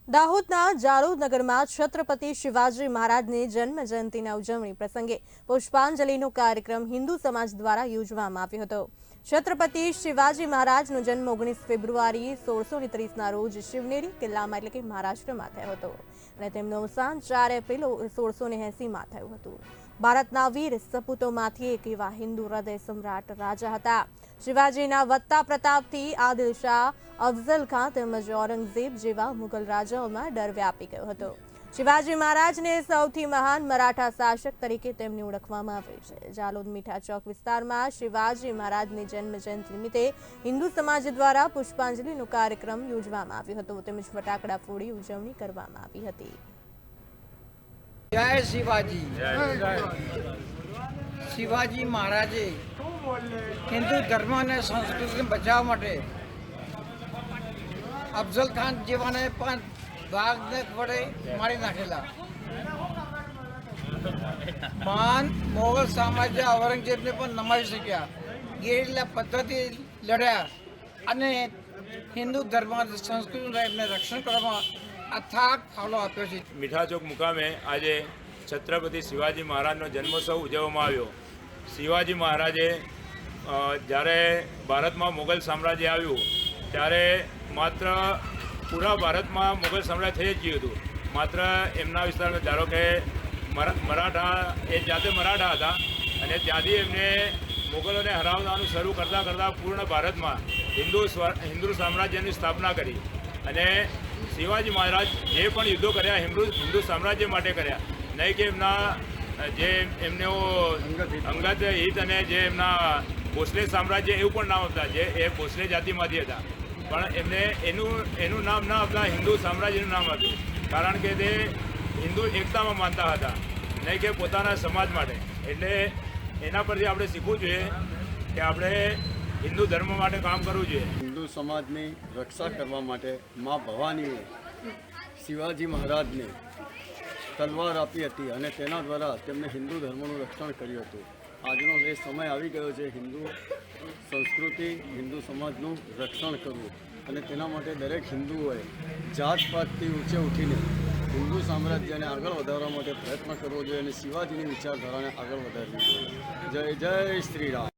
દાહોદના જાલોદ નગરમાં છત્રપતિ શિવાજી મહારાજની જન્મ જયંતિના ઉજવણી પ્રસંગે પુષ્પાંજલિનો કાર્યક્રમ હિન્દુ સમાજ દ્વારા યોજવામાં આવ્યો હતો। છત્રપતિ શિવાજી મહારાજનો જન્મ 19 ફેબ્રુઆરી 1630ના રોજ શિવનેરી કિલ્લામાં એટલે કે મહારાષ્ટ્રમાં થયો હતો અને તેમનું અવસાન 4 એપ્રિલ 1680માં થયું હતું। ભારતના વીર સપૂતોમાંથી એક એવા હિન્દુ હૃદય સમ્રાટ રાજા હતા। શિવાજીના વધતા પ્રતાપથી આદિલ શાહ, અફઝલ ખાન તેમજ ઔરંગઝેબ જેવા મુગલ રાજાઓમાં ડર વ્યાપી ગયો હતો। શિવાજી મહારાજને સૌથી મહાન મરાઠા શાસક તરીકે તેમને ઓળખવામાં આવે છે। જાલોદ મીઠા ચોક વિસ્તારમાં શિવાજી મહારાજની જન્મ જયંતિ નિમિત્તે હિન્દુ સમાજ દ્વારા પુષ્પાંજલિનો કાર્યક્રમ યોજવામાં આવ્યો હતો તેમજ ફટાકડા ફોડી ઉજવણી કરવામાં આવી હતી। जय शिवाजी। शिवाजी महाराजे हिंदू धर्म અને સંસ્કૃતિને બચાવવા માટે અફઝલ ખાન જેવાને પણ વાઘને વડે મારી નાખેલા। મહાન મોગલ સામ્રાજ્ય ઔરંગઝેબને પણ નમાવી શક્યા। ગેરીલા પદ્ધતિ લડ્યા અને હિન્દુ ધર્મ અને સંસ્કૃતિનું એમને રક્ષણ કરવામાં અથાગ ફાળો આપ્યો છે। મીઠા ચોક મુકામે આજે છત્રપતિ શિવાજી મહારાજનો જન્મોત્સવ ઉજવવામાં આવ્યો। શિવાજી મહારાજે જ્યારે ભારતમાં મુગલ સામ્રાજ્ય આવ્યું ત્યારે માત્ર પૂરા ભારતમાં મુગલ સામ્રાજ્ય થઈ જ ગયું હતું। માત્ર એમના વિસ્તારમાં ધારો કે મરાઠા એ જાતે મરાઠા હતા અને ત્યાંથી એમને મુગલોને હરાવવાનું શરૂ કરતાં પૂર્ણ ભારતમાં હિન્દુ સામ્રાજ્યની સ્થાપના કરી અને શિવાજી મહારાજ જે પણ યુદ્ધો કર્યા હિન્દુ સામ્રાજ્ય માટે કર્યા, નહીં કે એમના જે એમને અંગત હિત અને જે એમના ભોસલે સામ્રાજ્ય એવું પણ નામ આપતા, જે એ ભોસલે જાતિમાંથી હતા, પણ એમને એનું નામ ના આપતા હિન્દુ સામ્રાજ્યનું નામ આપ્યું, કારણ કે તે હિન્દુ એકતામાં માનતા હતા, નહીં કે પોતાના સમાજ માટે। એટલે એના પરથી આપણે શીખવું જોઈએ કે આપણે હિન્દુ ધર્મ માટે કામ કરવું જોઈએ। હિન્દુ સમાજની રક્ષા કરવા માટે મા ભવાનીએ શિવાજી મહારાજને તલવાર આપી હતી અને તેના દ્વારા તેમને હિન્દુ ધર્મનું રક્ષણ કર્યું હતું। આજનો એ સમય આવી ગયો છે હિન્દુ સંસ્કૃતિ, હિન્દુ સમાજનું રક્ષણ કરવું અને તેના માટે દરેક હિન્દુઓએ જાતપાતથી ઊંચે ઉઠીને હિન્દુ સામ્રાજ્યને આગળ વધારવા માટે પ્રયત્ન કરવો જોઈએ અને શિવાજીની વિચારધારાને આગળ વધારવી જોઈએ। જય જય શ્રી રામ।